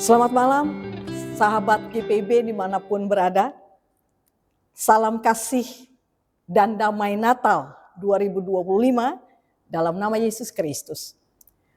Selamat malam, sahabat GPB dimanapun berada. Salam kasih dan damai Natal 2025 dalam nama Yesus Kristus.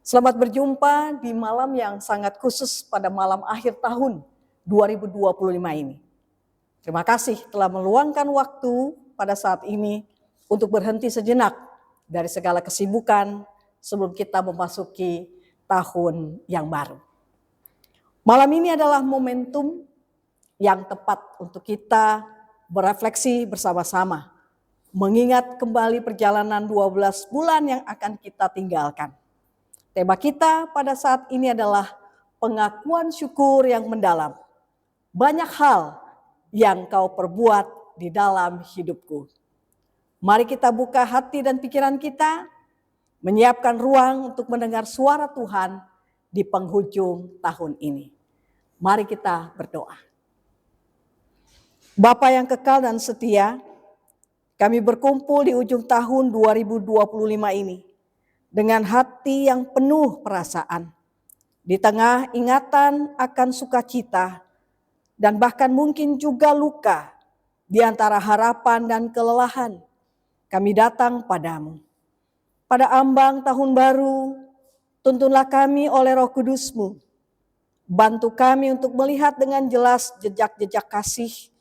Selamat berjumpa di malam yang sangat khusus pada malam akhir tahun 2025 ini. Terima kasih telah meluangkan waktu pada saat ini untuk berhenti sejenak dari segala kesibukan sebelum kita memasuki tahun yang baru. Malam ini adalah momentum yang tepat untuk kita berefleksi bersama-sama, mengingat kembali perjalanan 12 bulan yang akan kita tinggalkan. Tema kita pada saat ini adalah pengakuan syukur yang mendalam. Banyak hal yang kau perbuat di dalam hidupku. Mari kita buka hati dan pikiran kita, menyiapkan ruang untuk mendengar suara Tuhan di penghujung tahun ini. Mari kita berdoa. Bapa yang kekal dan setia, kami berkumpul di ujung tahun 2025 ini dengan hati yang penuh perasaan. Di tengah ingatan akan sukacita dan bahkan mungkin juga luka di antara harapan dan kelelahan, kami datang padamu. Pada ambang tahun baru, tuntunlah kami oleh Roh Kudus-Mu. Bantu kami untuk melihat dengan jelas jejak-jejak kasih,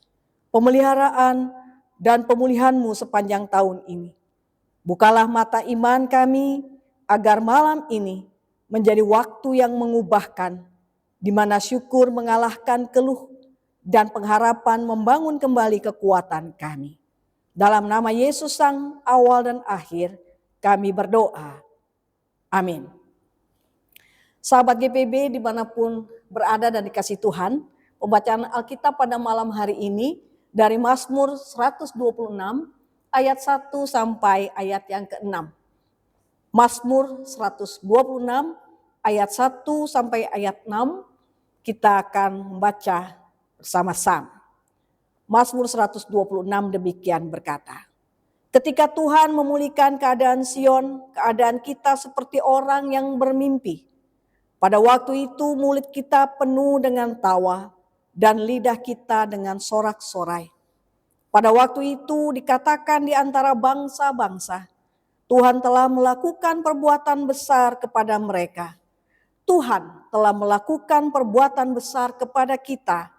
pemeliharaan, dan pemulihan-Mu sepanjang tahun ini. Bukalah mata iman kami agar malam ini menjadi waktu yang mengubahkan, di mana syukur mengalahkan keluh dan pengharapan membangun kembali kekuatan kami. Dalam nama Yesus Sang Awal dan Akhir, kami berdoa. Amin. Sahabat GPB dimanapun berada dan dikasih Tuhan, pembacaan Alkitab pada malam hari ini dari Mazmur 126 ayat 1 sampai ayat yang ke-6. Mazmur 126 ayat 1 sampai ayat 6 kita akan membaca bersama-sama. Mazmur 126 demikian berkata, ketika Tuhan memulihkan keadaan Sion, keadaan kita seperti orang yang bermimpi. Pada waktu itu mulut kita penuh dengan tawa dan lidah kita dengan sorak-sorai. Pada waktu itu dikatakan di antara bangsa-bangsa, Tuhan telah melakukan perbuatan besar kepada mereka. Tuhan telah melakukan perbuatan besar kepada kita,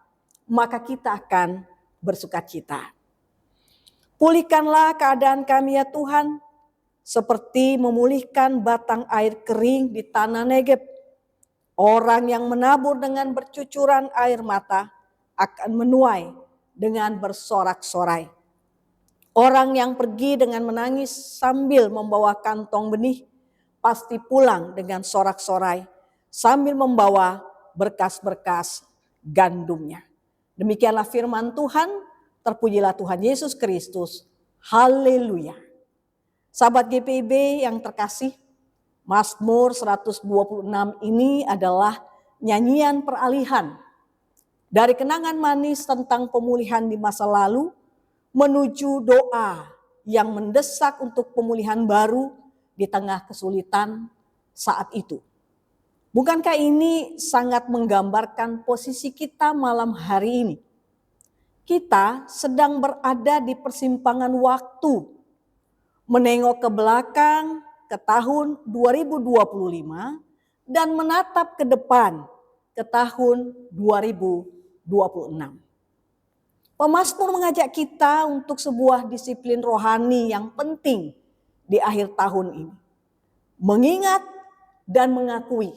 maka kita akan bersukacita. Pulihkanlah keadaan kami ya Tuhan, seperti memulihkan batang air kering di tanah Negeb. Orang yang menabur dengan bercucuran air mata akan menuai dengan bersorak-sorai. Orang yang pergi dengan menangis sambil membawa kantong benih pasti pulang dengan sorak-sorai sambil membawa berkas-berkas gandumnya. Demikianlah firman Tuhan, terpujilah Tuhan Yesus Kristus. Haleluya. Sahabat GPB yang terkasih, Mazmur 126 ini adalah nyanyian peralihan dari kenangan manis tentang pemulihan di masa lalu menuju doa yang mendesak untuk pemulihan baru di tengah kesulitan saat itu. Bukankah ini sangat menggambarkan posisi kita malam hari ini? Kita sedang berada di persimpangan waktu, menengok ke belakang ke tahun 2025 dan menatap ke depan ke tahun 2026. Pemazmur mengajak kita untuk sebuah disiplin rohani yang penting di akhir tahun ini. Mengingat dan mengakui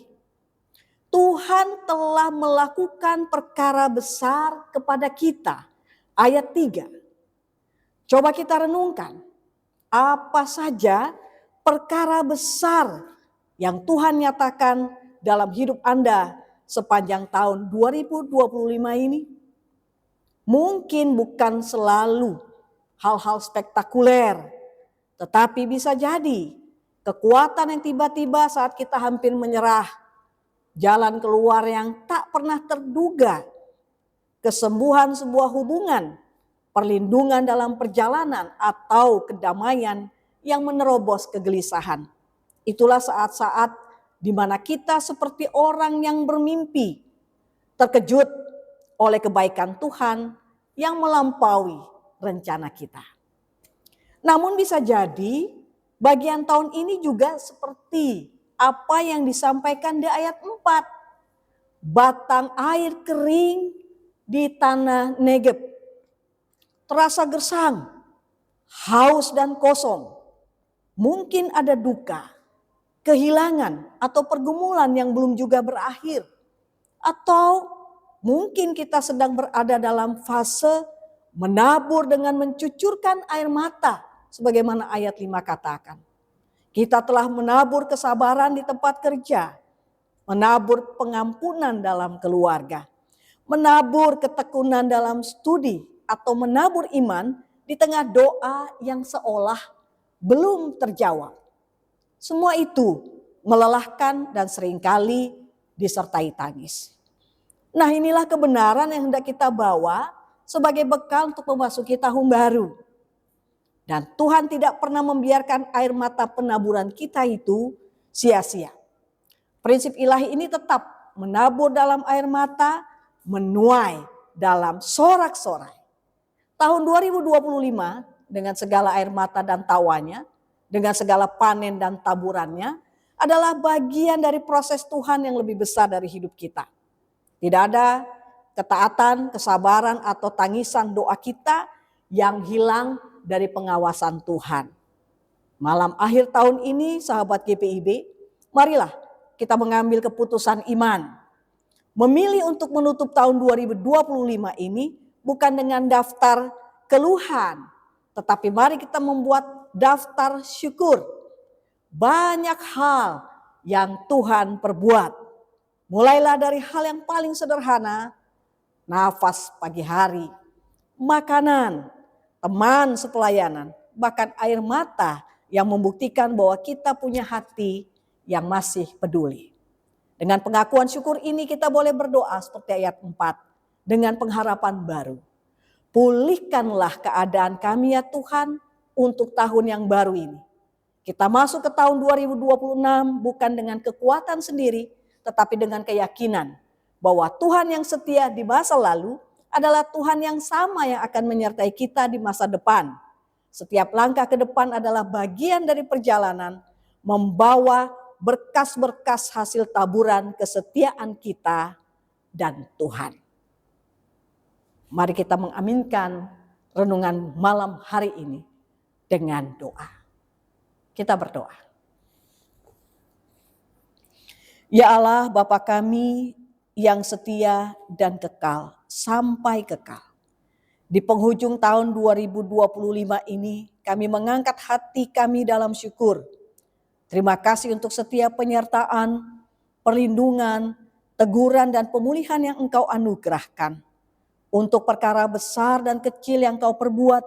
Tuhan telah melakukan perkara besar kepada kita. Ayat 3. Coba kita renungkan apa saja perkara besar yang Tuhan nyatakan dalam hidup Anda sepanjang tahun 2025 ini. Mungkin bukan selalu hal-hal spektakuler, tetapi bisa jadi kekuatan yang tiba-tiba saat kita hampir menyerah, jalan keluar yang tak pernah terduga, kesembuhan sebuah hubungan, perlindungan dalam perjalanan atau kedamaian yang menerobos kegelisahan. Itulah saat-saat di mana kita seperti orang yang bermimpi terkejut oleh kebaikan Tuhan yang melampaui rencana kita. Namun bisa jadi bagian tahun ini juga seperti apa yang disampaikan di ayat 4. Batang air kering di tanah Negeb. Terasa gersang, haus dan kosong. Mungkin ada duka, kehilangan atau pergumulan yang belum juga berakhir. Atau mungkin kita sedang berada dalam fase menabur dengan mencucurkan air mata. Sebagaimana ayat 5 katakan. Kita telah menabur kesabaran di tempat kerja. Menabur pengampunan dalam keluarga. Menabur ketekunan dalam studi. Atau menabur iman di tengah doa yang seolah belum terjawab. Semua itu melelahkan dan seringkali disertai tangis. Nah, inilah kebenaran yang hendak kita bawa sebagai bekal untuk memasuki tahun baru. Dan Tuhan tidak pernah membiarkan air mata penaburan kita itu sia-sia. Prinsip ilahi ini tetap menabur dalam air mata, menuai dalam sorak-sorai. Tahun 2025 dengan segala air mata dan tawanya, dengan segala panen dan taburannya, adalah bagian dari proses Tuhan yang lebih besar dari hidup kita. Tidak ada ketaatan, kesabaran atau tangisan doa kita yang hilang dari pengawasan Tuhan. Malam akhir tahun ini sahabat GPIB, marilah kita mengambil keputusan iman. Memilih untuk menutup tahun 2025 ini bukan dengan daftar keluhan, tetapi mari kita membuat daftar syukur. Banyak hal yang Tuhan perbuat. Mulailah dari hal yang paling sederhana, nafas pagi hari, makanan, teman sepelayanan, bahkan air mata yang membuktikan bahwa kita punya hati yang masih peduli. Dengan pengakuan syukur ini kita boleh berdoa seperti ayat 4 dengan pengharapan baru. Pulihkanlah keadaan kami ya Tuhan untuk tahun yang baru ini. Kita masuk ke tahun 2026 bukan dengan kekuatan sendiri, tetapi dengan keyakinan bahwa Tuhan yang setia di masa lalu adalah Tuhan yang sama yang akan menyertai kita di masa depan. Setiap langkah ke depan adalah bagian dari perjalanan membawa berkas-berkas hasil taburan kesetiaan kita dan Tuhan. Mari kita mengaminkan renungan malam hari ini dengan doa. Kita berdoa. Ya Allah, Bapa kami yang setia dan kekal sampai kekal. Di penghujung tahun 2025 ini kami mengangkat hati kami dalam syukur. Terima kasih untuk setiap penyertaan, perlindungan, teguran dan pemulihan yang Engkau anugerahkan. Untuk perkara besar dan kecil yang Kau perbuat,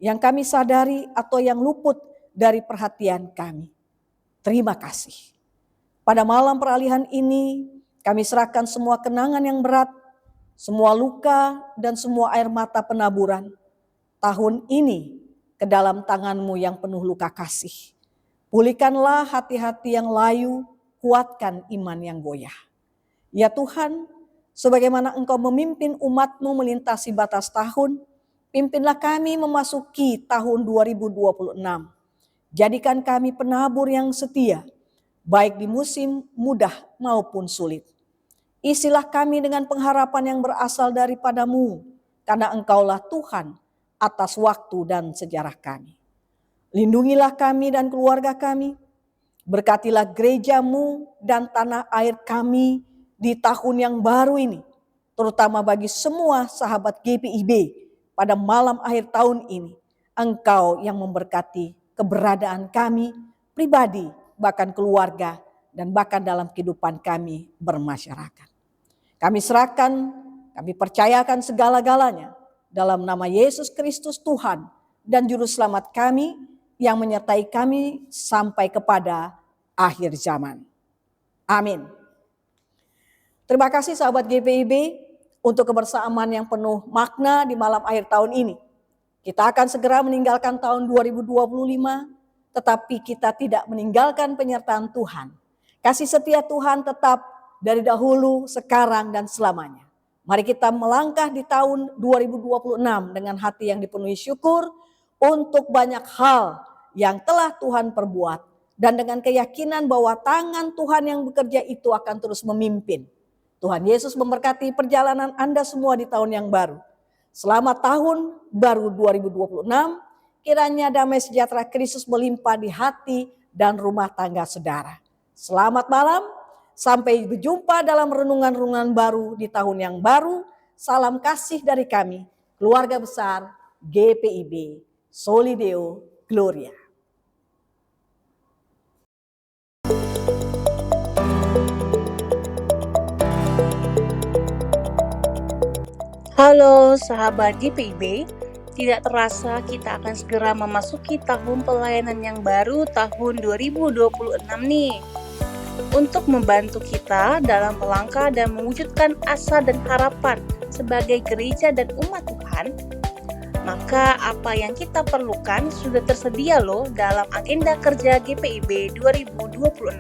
yang kami sadari atau yang luput dari perhatian kami. Terima kasih. Pada malam peralihan ini kami serahkan semua kenangan yang berat, semua luka dan semua air mata penaburan tahun ini ke dalam tangan-Mu yang penuh luka kasih. Pulihkanlah hati-hati yang layu, kuatkan iman yang goyah. Ya Tuhan, sebagaimana Engkau memimpin umat-Mu melintasi batas tahun, pimpinlah kami memasuki tahun 2026. Jadikan kami penabur yang setia, baik di musim mudah maupun sulit. Isilah kami dengan pengharapan yang berasal daripada-Mu, karena Engkaulah Tuhan atas waktu dan sejarah kami. Lindungilah kami dan keluarga kami, berkatilah gereja-Mu dan tanah air kami di tahun yang baru ini, terutama bagi semua sahabat GPIB pada malam akhir tahun ini. Engkau yang memberkati keberadaan kami pribadi, bahkan keluarga, dan bahkan dalam kehidupan kami bermasyarakat. Kami serahkan, kami percayakan segala-galanya dalam nama Yesus Kristus Tuhan dan Juru Selamat kami yang menyertai kami sampai kepada akhir zaman. Amin. Terima kasih sahabat GPIB untuk kebersamaan yang penuh makna di malam akhir tahun ini. Kita akan segera meninggalkan tahun 2025, tetapi kita tidak meninggalkan penyertaan Tuhan. Kasih setia Tuhan tetap dari dahulu, sekarang, dan selamanya. Mari kita melangkah di tahun 2026 dengan hati yang dipenuhi syukur untuk banyak hal yang telah Tuhan perbuat. Dan dengan keyakinan bahwa tangan Tuhan yang bekerja itu akan terus memimpin. Tuhan Yesus memberkati perjalanan Anda semua di tahun yang baru. Selamat tahun baru 2026, kiranya damai sejahtera Kristus melimpah di hati dan rumah tangga saudara. Selamat malam. Sampai berjumpa dalam renungan-renungan baru di tahun yang baru. Salam kasih dari kami, keluarga besar GPIB, Soli Deo Gloria. Halo sahabat GPIB, tidak terasa kita akan segera memasuki tahun pelayanan yang baru tahun 2026 nih. Untuk membantu kita dalam melangkah dan mewujudkan asa dan harapan sebagai gereja dan umat Tuhan, maka apa yang kita perlukan sudah tersedia loh dalam agenda kerja GPIB 2026.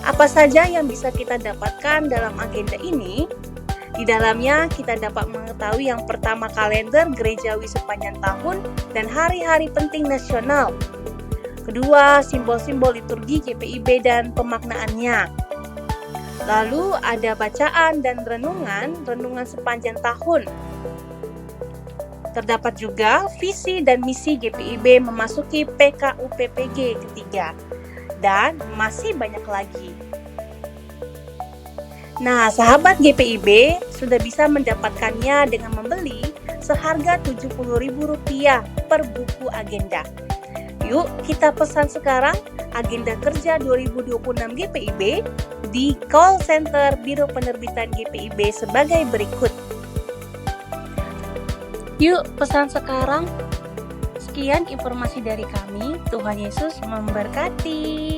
Apa saja yang bisa kita dapatkan dalam agenda ini? Di dalamnya kita dapat mengetahui yang pertama kalender gerejawi sepanjang tahun dan hari-hari penting nasional. Kedua, simbol-simbol liturgi GPIB dan pemaknaannya. Lalu ada bacaan dan renungan sepanjang tahun. Terdapat juga visi dan misi GPIB memasuki PKUPPG ketiga. Dan masih banyak lagi. Nah, sahabat GPIB sudah bisa mendapatkannya dengan membeli seharga Rp70.000 per buku agenda. Yuk kita pesan sekarang agenda kerja 2026 GPIB di call center Biro Penerbitan GPIB sebagai berikut. Yuk pesan sekarang. Sekian informasi dari kami. Tuhan Yesus memberkati.